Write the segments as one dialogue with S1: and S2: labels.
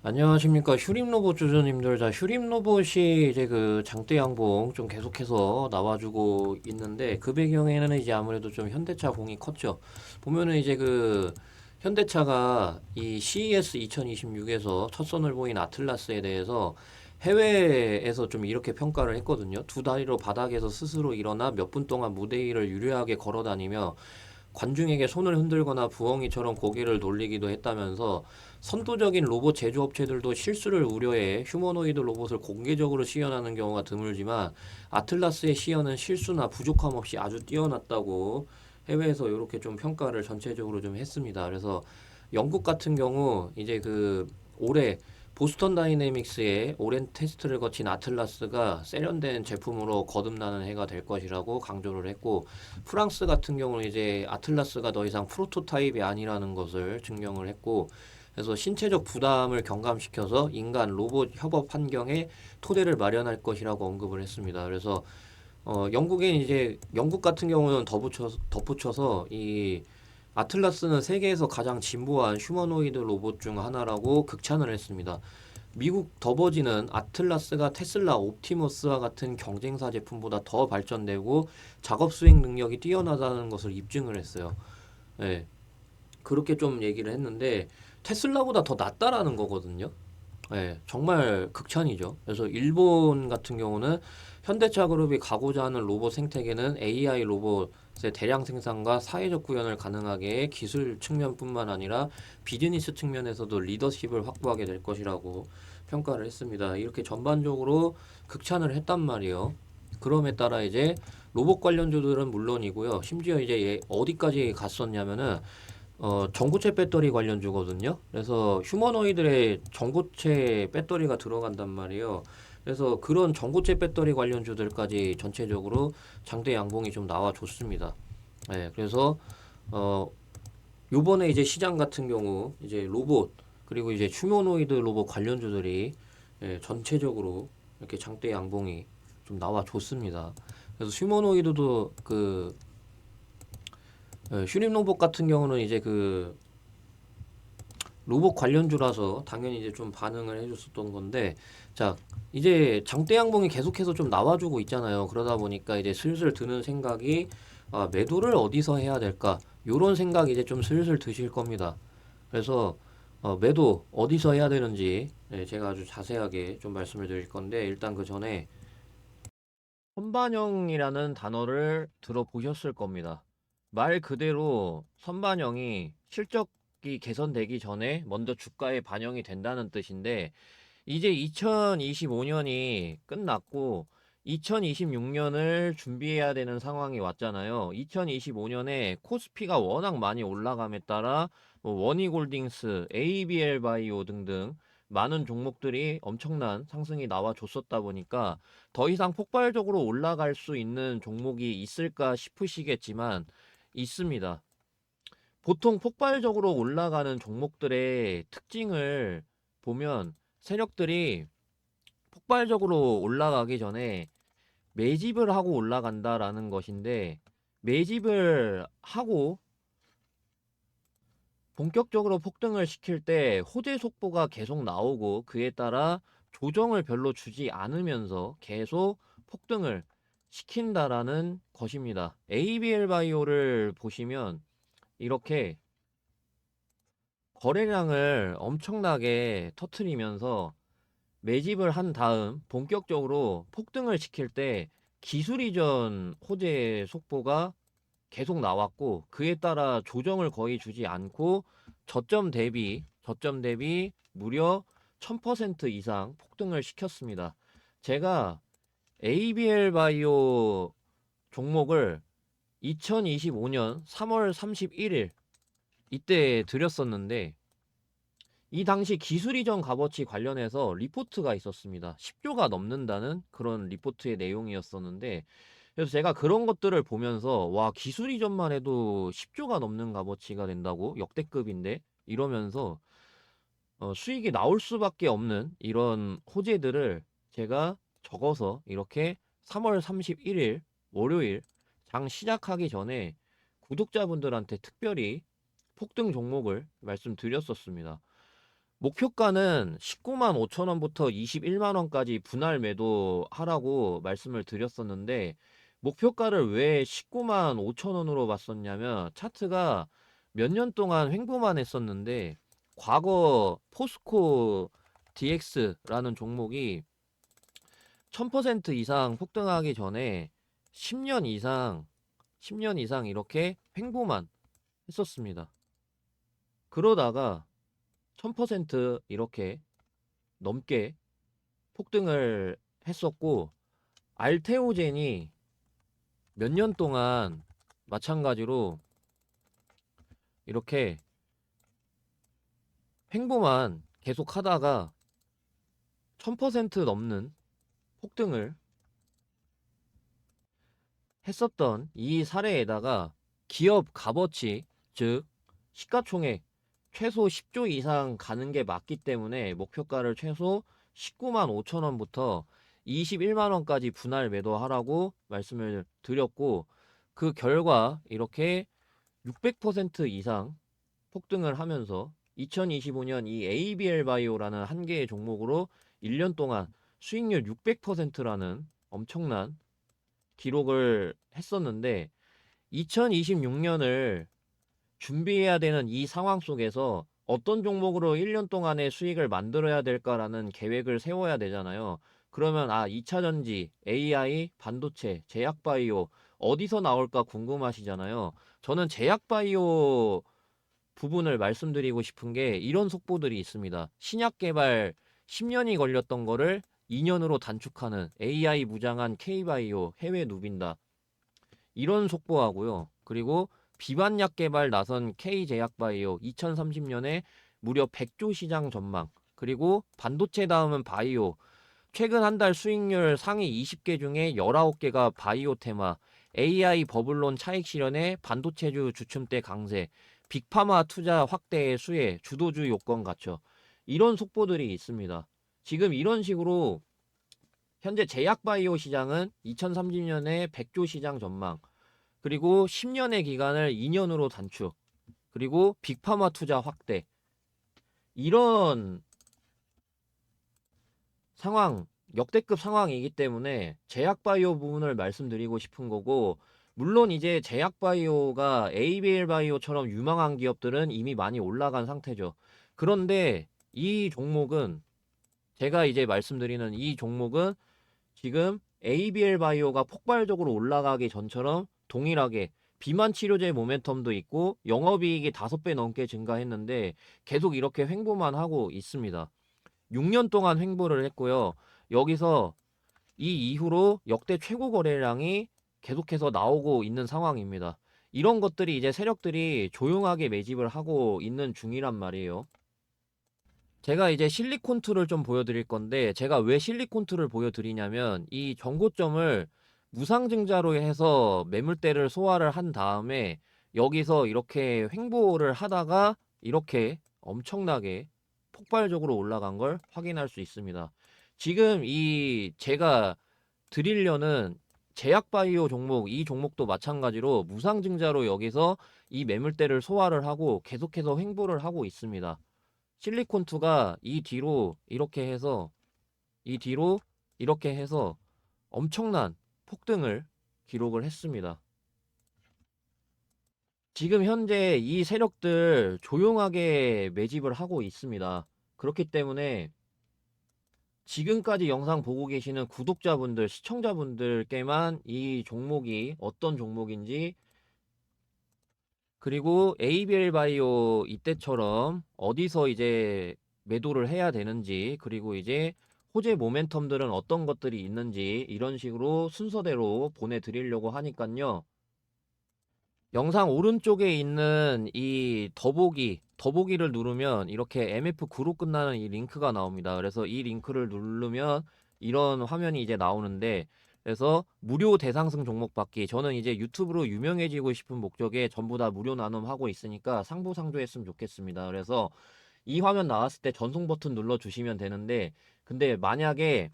S1: 안녕하십니까. 휴림로봇 주주님들. 자, 휴림로봇이 이제 그 장대 양봉 좀 계속해서 나와주고 있는데, 그 배경에는 이제 아무래도 좀 현대차 공이 컸죠. 보면은 이제 그 현대차가 이 CES 2026에서 첫 선을 보인 아틀라스에 대해서 해외에서 좀 이렇게 평가를 했거든요. 두 다리로 바닥에서 스스로 일어나 몇 분 동안 무대 위를 유려하게 걸어 다니며 관중에게 손을 흔들거나 부엉이처럼 고개를 돌리기도 했다면서 선도적인 로봇 제조업체들도 실수를 우려해 휴머노이드 로봇을 공개적으로 시연하는 경우가 드물지만 아틀라스의 시연은 실수나 부족함 없이 아주 뛰어났다고 해외에서 이렇게 좀 평가를 전체적으로 좀 했습니다. 그래서 영국 같은 경우 이제 그 올해 보스턴 다이내믹스의 오랜 테스트를 거친 아틀라스가 세련된 제품으로 거듭나는 해가 될 것이라고 강조를 했고, 프랑스 같은 경우는 이제 아틀라스가 더 이상 프로토타입이 아니라는 것을 증명을 했고, 그래서 신체적 부담을 경감시켜서 인간 로봇 협업 환경에 토대를 마련할 것이라고 언급을 했습니다. 그래서 영국엔 이제 영국 같은 경우는 덧붙여서 이 아틀라스는 세계에서 가장 진보한 휴머노이드 로봇 중 하나라고 극찬을 했습니다. 미국 더버지는 아틀라스가 테슬라 옵티머스와 같은 경쟁사 제품보다 더 발전되고 작업 수행 능력이 뛰어나다는 것을 입증을 했어요. 예, 그렇게 좀 얘기를 했는데 테슬라보다 더 낫다라는 거거든요. 예, 정말 극찬이죠. 그래서 일본 같은 경우는 현대차 그룹이 가고자 하는 로봇 생태계는 AI 로봇의 대량 생산과 사회적 구현을 가능하게 기술 측면뿐만 아니라 비즈니스 측면에서도 리더십을 확보하게 될 것이라고 평가를 했습니다. 이렇게 전반적으로 극찬을 했단 말이에요. 그럼에 따라 이제 로봇 관련주들은 물론이고요. 심지어 이제 어디까지 갔었냐면은 전고체 배터리 관련주거든요. 그래서 휴머노이드의 전고체 배터리가 들어간단 말이에요. 그래서 그런 전고체 배터리 관련주들까지 전체적으로 장대 양봉이 좀 나와줬습니다. 네, 그래서 어, 요번에 이제 시장 같은 경우 이제 로봇 그리고 이제 휴머노이드 로봇 관련주들이 전체적으로 이렇게 장대 양봉이 좀 나와줬습니다. 그래서 휴머노이드도 그 슈림 로봇 같은 경우는 이제 그 로봇 관련주라서 당연히 이제 좀 반응을 해줬었던 건데, 자, 이제 장대 양봉이 계속해서 좀 나와주고 있잖아요. 그러다 보니까 이제 슬슬 드는 생각이, 아, 매도를 어디서 해야 될까? 요런 생각이 이제 좀 슬슬 드실 겁니다. 그래서 매도 어디서 해야 되는지 제가 아주 자세하게 좀 말씀을 드릴 건데, 일단 그 전에 선반영이라는 단어를 들어보셨을 겁니다. 말 그대로 선반영이 실적이 개선되기 전에 먼저 주가에 반영이 된다는 뜻인데, 이제 2025년이 끝났고 2026년을 준비해야 되는 상황이 왔잖아요. 2025년에 코스피가 워낙 많이 올라감에 따라 뭐 원희골딩스, ABL 바이오 등등 많은 종목들이 엄청난 상승이 나와 줬었다 보니까 더 이상 폭발적으로 올라갈 수 있는 종목이 있을까 싶으시겠지만 있습니다. 보통 폭발적으로 올라가는 종목들의 특징을 보면 세력들이 폭발적으로 올라가기 전에 매집을 하고 올라간다라는 것인데, 매집을 하고 본격적으로 폭등을 시킬 때 호재 속보가 계속 나오고 그에 따라 조정을 별로 주지 않으면서 계속 폭등을 시킨다라는 것입니다. ABL 바이오를 보시면 이렇게 거래량을 엄청나게 터트리면서 매집을 한 다음 본격적으로 폭등을 시킬 때 기술 이전 호재 속보가 계속 나왔고, 그에 따라 조정을 거의 주지 않고 저점 대비 무려 1000% 이상 폭등을 시켰습니다. 제가 ABL 바이오 종목을 2025년 3월 31일 이때 드렸었는데, 이 당시 기술 이전 값어치 관련해서 리포트가 있었습니다. 10조가 넘는다는 그런 리포트의 내용이었었는데, 그래서 제가 그런 것들을 보면서 와, 기술 이전만 해도 10조가 넘는 값어치가 된다고? 역대급인데? 이러면서 수익이 나올 수밖에 없는 이런 호재들을 제가 적어서 이렇게 3월 31일 월요일 장 시작하기 전에 구독자분들한테 특별히 폭등 종목을 말씀드렸었습니다. 목표가는 19만 5천 원부터 21만 원까지 분할 매도하라고 말씀을 드렸었는데, 목표가를 왜 19만 5천 원으로 봤었냐면 차트가 몇 년 동안 횡보만 했었는데, 과거 포스코 DX라는 종목이 1000% 이상 폭등하기 전에 10년 이상 10년 이상 이렇게 횡보만 했었습니다. 그러다가 1000% 이렇게 넘게 폭등을 했었고, 알테오젠이 몇 년 동안 마찬가지로 이렇게 횡보만 계속 하다가 1000% 넘는 폭등을 했었던 이 사례에다가 기업 값어치, 즉 시가총액 최소 10조 이상 가는 게 맞기 때문에 목표가를 최소 19만 5천 원부터 21만 원까지 분할 매도하라고 말씀을 드렸고, 그 결과 이렇게 600% 이상 폭등을 하면서 2025년 이 ABL 바이오라는 한 개의 종목으로 1년 동안 수익률 600%라는 엄청난 기록을 했었는데, 2026년을 준비해야 되는 이 상황 속에서 어떤 종목으로 1년 동안의 수익을 만들어야 될까라는 계획을 세워야 되잖아요. 그러면 2차전지, AI, 반도체, 제약바이오 어디서 나올까 궁금하시잖아요. 저는 제약바이오 부분을 말씀드리고 싶은 게 이런 속보들이 있습니다. 신약 개발 10년이 걸렸던 거를 2년으로 단축하는 AI 무장한 K바이오 해외 누빈다. 이런 속보하고요. 그리고 비반약 개발 나선 K제약바이오 2030년에 무려 100조 시장 전망. 그리고 반도체 다음은 바이오. 최근 한 달 수익률 상위 20개 중에 19개가 바이오 테마. AI 버블론 차익 실현에 반도체주 주춤대 강세. 빅파마 투자 확대의 수혜. 주도주 요건 갖춰. 이런 속보들이 있습니다. 지금 이런 식으로 현재 제약바이오 시장은 2030년에 100조 시장 전망, 그리고 10년의 기간을 2년으로 단축, 그리고 빅파마 투자 확대. 이런 상황, 역대급 상황이기 때문에 제약바이오 부분을 말씀드리고 싶은 거고, 물론 이제 제약바이오가 ABL 바이오처럼 유망한 기업들은 이미 많이 올라간 상태죠. 그런데 이 종목은, 제가 이제 말씀드리는 이 종목은 지금 ABL 바이오가 폭발적으로 올라가기 전처럼 동일하게 비만 치료제 모멘텀도 있고 영업이익이 5배 넘게 증가했는데 계속 이렇게 횡보만 하고 있습니다. 6년 동안 횡보를 했고요. 여기서 이 이후로 역대 최고 거래량이 계속해서 나오고 있는 상황입니다. 이런 것들이 이제 세력들이 조용하게 매집을 하고 있는 중이란 말이에요. 제가 이제 실리콘2를 좀 보여드릴 건데, 제가 왜 실리콘2를 보여드리냐면 이 정고점을 무상증자로 해서 매물대를 소화를 한 다음에 여기서 이렇게 횡보를 하다가 이렇게 엄청나게 폭발적으로 올라간 걸 확인할 수 있습니다. 지금 이 제가 드리려는 제약바이오 종목, 이 종목도 마찬가지로 무상증자로 여기서 이 매물대를 소화를 하고 계속해서 횡보를 하고 있습니다. 실리콘2가 이 뒤로 이렇게 해서 엄청난 폭등을 기록을 했습니다. 지금 현재 이 세력들 조용하게 매집을 하고 있습니다. 그렇기 때문에 지금까지 영상 보고 계시는 구독자분들, 시청자분들께만 이 종목이 어떤 종목인지, 그리고 ABL 바이오 이때처럼 어디서 이제 매도를 해야 되는지, 그리고 이제 호재 모멘텀들은 어떤 것들이 있는지 이런 식으로 순서대로 보내드리려고 하니깐요. 영상 오른쪽에 있는 이 더보기를 누르면 이렇게 MF9로 끝나는 이 링크가 나옵니다. 그래서 이 링크를 누르면 이런 화면이 이제 나오는데, 그래서 무료 대상승 종목 받기, 저는 이제 유튜브로 유명해지고 싶은 목적에 전부 다 무료 나눔하고 있으니까 상부상조했으면 좋겠습니다. 그래서 이 화면 나왔을 때 전송 버튼 눌러 주시면 되는데, 근데 만약에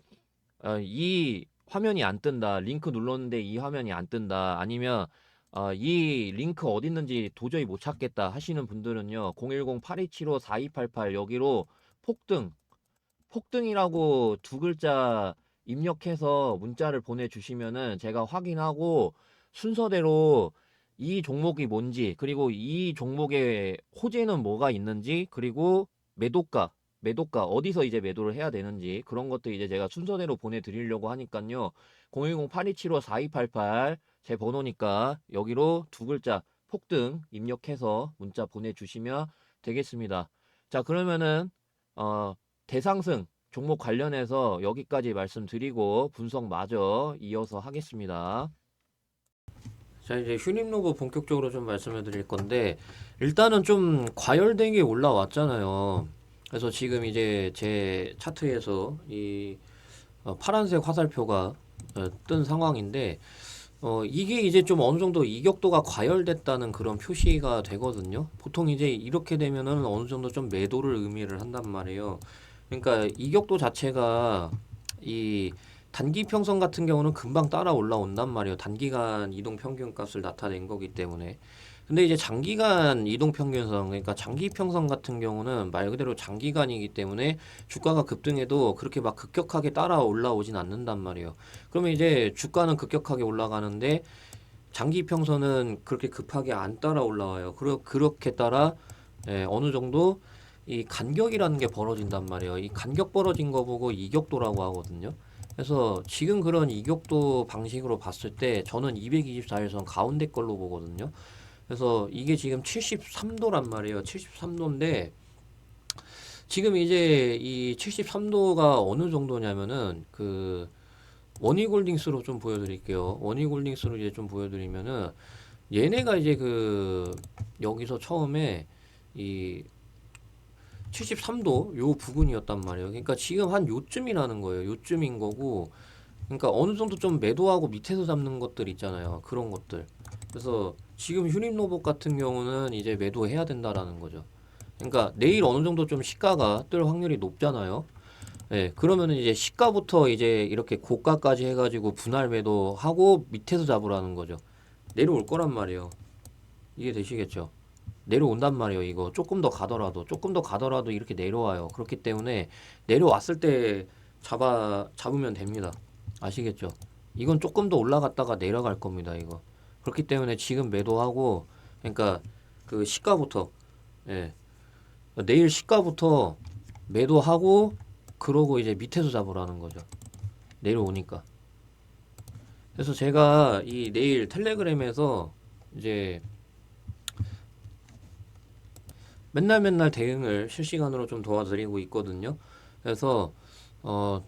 S1: 이 화면이 안 뜬다, 링크 눌렀는데 이 화면이 안 뜬다, 아니면 이 링크 어디 있는지 도저히 못 찾겠다 하시는 분들은요, 010-8275-4288 여기로
S2: 폭등, 폭등이라고 두 글자 입력해서 문자를 보내주시면은 제가 확인하고 순서대로 이 종목이 뭔지, 그리고 이 종목의 호재는 뭐가 있는지, 그리고 매도가, 매도가 어디서 이제 매도를 해야 되는지 그런 것도 이제 제가 순서대로 보내드리려고 하니까요. 010-8275-4288 제 번호니까 여기로 두 글자 폭등 입력해서 문자 보내주시면 되겠습니다. 자, 그러면은 대상승 종목 관련해서 여기까지 말씀드리고 분석마저 이어서 하겠습니다.
S1: 자, 이제 휴림로브 본격적으로 좀 말씀을 드릴 건데, 일단은 좀 과열되게 올라왔잖아요. 그래서 지금 이제 제 차트에서 이 파란색 화살표가 뜬 상황인데, 이게 이제 좀 어느 정도 이격도가 과열됐다는 그런 표시가 되거든요. 보통 이제 이렇게 되면은 어느 정도 좀 매도를 의미를 한단 말이에요. 그러니까 이격도 자체가 이 단기 평선 같은 경우는 금방 따라 올라온단 말이에요. 단기간 이동 평균 값을 나타낸 거기 때문에. 근데 이제 장기간 이동 평균선, 그러니까 장기 평선 같은 경우는 말 그대로 장기간이기 때문에 주가가 급등해도 그렇게 막 급격하게 따라 올라오진 않는단 말이에요. 그러면 이제 주가는 급격하게 올라가는데 장기 평선은 그렇게 급하게 안 따라 올라와요. 그렇게 따라 어느 정도 이 간격이라는 게 벌어진단 말이에요. 이 간격 벌어진 거 보고 이격도라고 하거든요. 그래서 지금 그런 이격도 방식으로 봤을 때 저는 224일선 가운데 걸로 보거든요. 그래서 이게 지금 73도란 말이에요. 73도인데 지금 이제 이 73도가 어느 정도냐면은 그 원희골딩스로 좀 보여드릴게요. 원희골딩스로 이제 좀 보여드리면은 얘네가 이제 그 여기서 처음에 이 73도 요 부근이었단 말이에요. 그러니까 지금 한 요쯤이라는 거예요. 요쯤인 거고, 그러니까 어느 정도 좀 매도하고 밑에서 잡는 것들 있잖아요. 그런 것들. 그래서 지금 휴림로봇 같은 경우는 이제 매도해야 된다라는 거죠. 그러니까 내일 어느 정도 좀 시가가 뜰 확률이 높잖아요. 예, 그러면은 이제 시가부터 이제 이렇게 고가까지 해가지고 분할 매도하고 밑에서 잡으라는 거죠. 내려올 거란 말이에요. 이게 되시겠죠? 내려온단 말이에요. 이거 조금 더 가더라도 이렇게 내려와요. 그렇기 때문에 내려왔을 때 잡으면 됩니다. 아시겠죠? 이건 조금 더 올라갔다가 내려갈 겁니다. 이거. 그렇기 때문에 지금 매도하고, 그러니까 그 시가부터, 예, 내일 시가부터 매도하고, 그러고 이제 밑에서 잡으라는 거죠. 내려오니까. 그래서 제가 이 내일 텔레그램에서 이제 맨날 맨날 대응을 실시간으로 좀 도와드리고 있거든요. 그래서 어,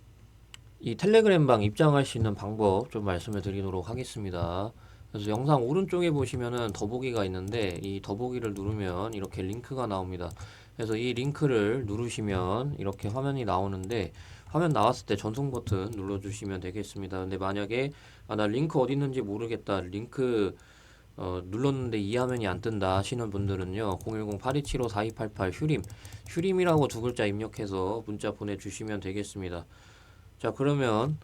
S1: 이 텔레그램 방 입장할 수 있는 방법 좀 말씀을 드리도록 하겠습니다. 그래서 영상 오른쪽에 보시면은 더보기가 있는데 이 더보기를 누르면 이렇게 링크가 나옵니다. 그래서 이 링크를 누르시면 이렇게 화면이 나오는데 화면 나왔을 때 전송 버튼 눌러주시면 되겠습니다. 근데 만약에 나 링크 어디 있는지 모르겠다. 링크 눌렀는데 이 화면이 안 뜬다 하시는 분들은요. 010-8275-4288 휴림이라고 두 글자 입력해서 문자 보내주시면 되겠습니다. 자, 그러면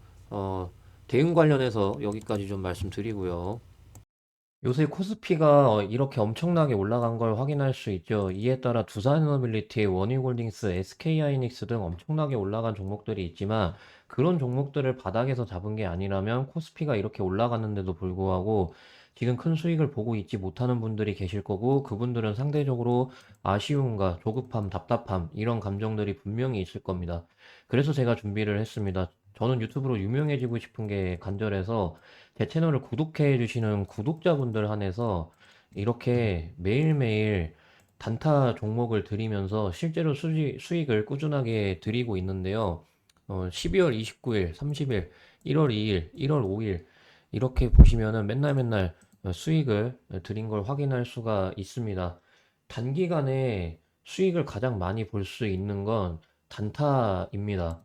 S1: 대응 관련해서 여기까지 좀 말씀드리고요. 요새 코스피가 이렇게 엄청나게 올라간 걸 확인할 수 있죠. 이에 따라 두산에너빌리티, 원희골딩스, SK하이닉스 등 엄청나게 올라간 종목들이 있지만 그런 종목들을 바닥에서 잡은 게 아니라면 코스피가 이렇게 올라갔는데도 불구하고 지금 큰 수익을 보고 있지 못하는 분들이 계실 거고 그분들은 상대적으로 아쉬움과 조급함, 답답함 이런 감정들이 분명히 있을 겁니다. 그래서 제가 준비를 했습니다. 저는 유튜브로 유명해지고 싶은 게 간절해서 제 채널을 구독해 주시는 구독자분들 한해서 이렇게 매일매일 단타 종목을 드리면서 실제로 수익을 꾸준하게 드리고 있는데요. 12월 29일, 30일, 1월 2일, 1월 5일 이렇게 보시면은 맨날 맨날 수익을 드린 걸 확인할 수가 있습니다. 단기간에 수익을 가장 많이 볼 수 있는 건 단타입니다.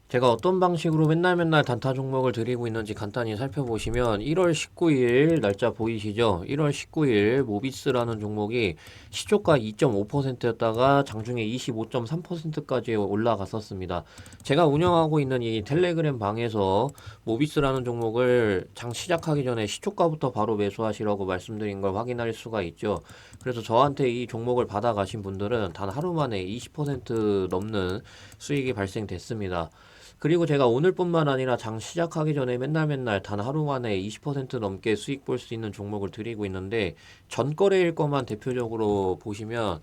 S1: 제가 어떤 방식으로 맨날 단타 종목을 드리고 있는지 간단히 살펴보시면 1월 19일 날짜 보이시죠? 1월 19일 모비스라는 종목이 시초가 2.5%였다가 장중에 25.3%까지 올라갔었습니다. 제가 운영하고 있는 이 텔레그램 방에서 모비스라는 종목을 장 시작하기 전에 시초가부터 바로 매수하시라고 말씀드린 걸 확인할 수가 있죠. 그래서 저한테 이 종목을 받아가신 분들은 단 하루 만에 20% 넘는 수익이 발생됐습니다. 그리고 제가 오늘뿐만 아니라 장 시작하기 전에 맨날 단 하루 만에 20% 넘게 수익 볼 수 있는 종목을 드리고 있는데 전거래일 것만 대표적으로 보시면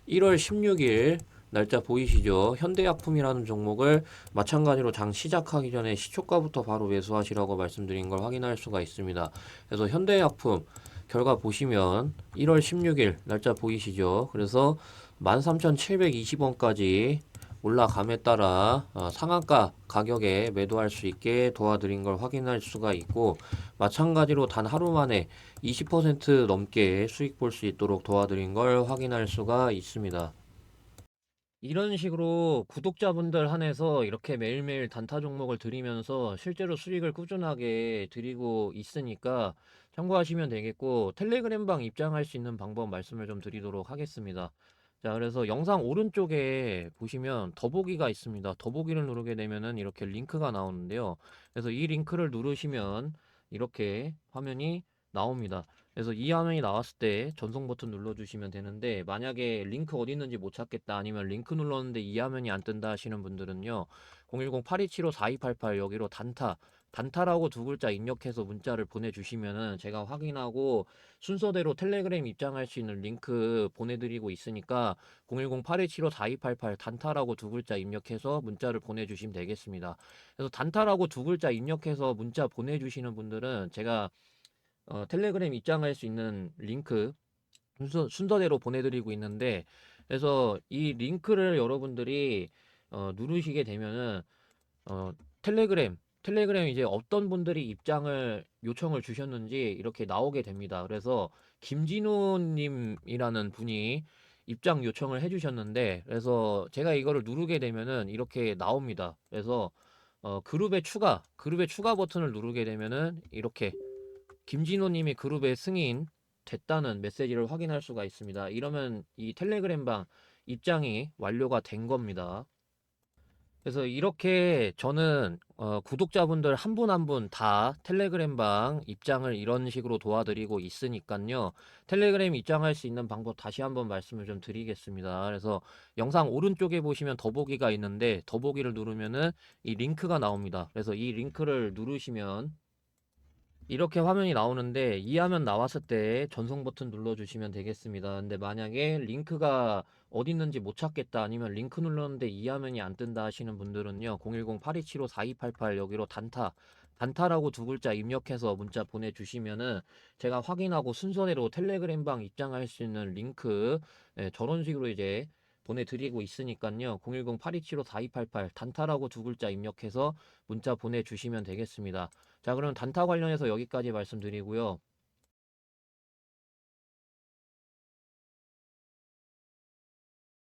S1: 1월 16일 날짜 보이시죠? 현대약품이라는 종목을 마찬가지로 장 시작하기 전에 시초가부터 바로 매수하시라고 말씀드린 걸 확인할 수가 있습니다. 그래서 현대약품 결과 보시면 1월 16일 날짜 보이시죠? 그래서 13,720원까지 올라감에 따라 상한가 가격에 매도할 수 있게 도와드린 걸 확인할 수가 있고, 마찬가지로 단 하루 만에 20% 넘게 수익 볼 수 있도록 도와드린 걸 확인할 수가 있습니다. 이런 식으로 구독자분들 한해서 이렇게 매일매일 단타 종목을 드리면서 실제로 수익을 꾸준하게 드리고 있으니까 참고하시면 되겠고, 텔레그램방 입장할 수 있는 방법 말씀을 좀 드리도록 하겠습니다. 자, 그래서 영상 오른쪽에 보시면 더보기가 있습니다. 더보기를 누르게 되면은 이렇게 링크가 나오는데요. 그래서 이 링크를 누르시면 이렇게 화면이 나옵니다. 그래서 이 화면이 나왔을 때 전송 버튼 눌러주시면 되는데, 만약에 링크 어디 있는지 못 찾겠다, 아니면 링크 눌렀는데 이 화면이 안 뜬다 하시는 분들은요, 010-8275-4288 여기로 단타라고 두 글자 입력해서 문자를 보내주시면은 제가 확인하고 순서대로 텔레그램 입장할 수 있는 링크 보내드리고 있으니까 010-8275-4288 단타라고 두 글자 입력해서 문자를 보내주시면 되겠습니다. 그래서 단타라고 두 글자 입력해서 문자 보내주시는 분들은 제가 텔레그램 입장할 수 있는 링크 순서대로 보내드리고 있는데, 그래서 이 링크를 여러분들이 누르시게 되면은 어, 텔레그램 이제 어떤 분들이 입장을 요청을 주셨는지 이렇게 나오게 됩니다. 그래서 김진우님이라는 분이 입장 요청을 해주셨는데, 그래서 제가 이거를 누르게 되면은 이렇게 나옵니다. 그래서 그룹의 추가 버튼을 누르게 되면은 이렇게 김진호님이 그룹에 승인 됐다는 메시지를 확인할 수가 있습니다. 이러면 이 텔레그램방 입장이 완료가 된 겁니다. 그래서 이렇게 저는 구독자분들 한 분 한 분 다 텔레그램방 입장을 이런 식으로 도와드리고 있으니까요. 텔레그램 입장할 수 있는 방법 다시 한번 말씀을 좀 드리겠습니다. 그래서 영상 오른쪽에 보시면 더보기가 있는데, 더보기를 누르면은 이 링크가 나옵니다. 그래서 이 링크를 누르시면 이렇게 화면이 나오는데, 이 화면 나왔을 때 전송 버튼 눌러주시면 되겠습니다. 근데 만약에 링크가 어디 있는지 못 찾겠다, 아니면 링크 눌렀는데 이 화면이 안 뜬다 하시는 분들은요, 010-8275-4288 여기로 단타라고 두 글자 입력해서 문자 보내주시면은 제가 확인하고 순서대로 텔레그램방 입장할 수 있는 링크, 저런 식으로 이제 보내드리고 있으니까요. 010-8275-4288 단타라고 두 글자 입력해서 문자 보내주시면 되겠습니다. 자, 그럼 단타 관련해서 여기까지 말씀드리고요.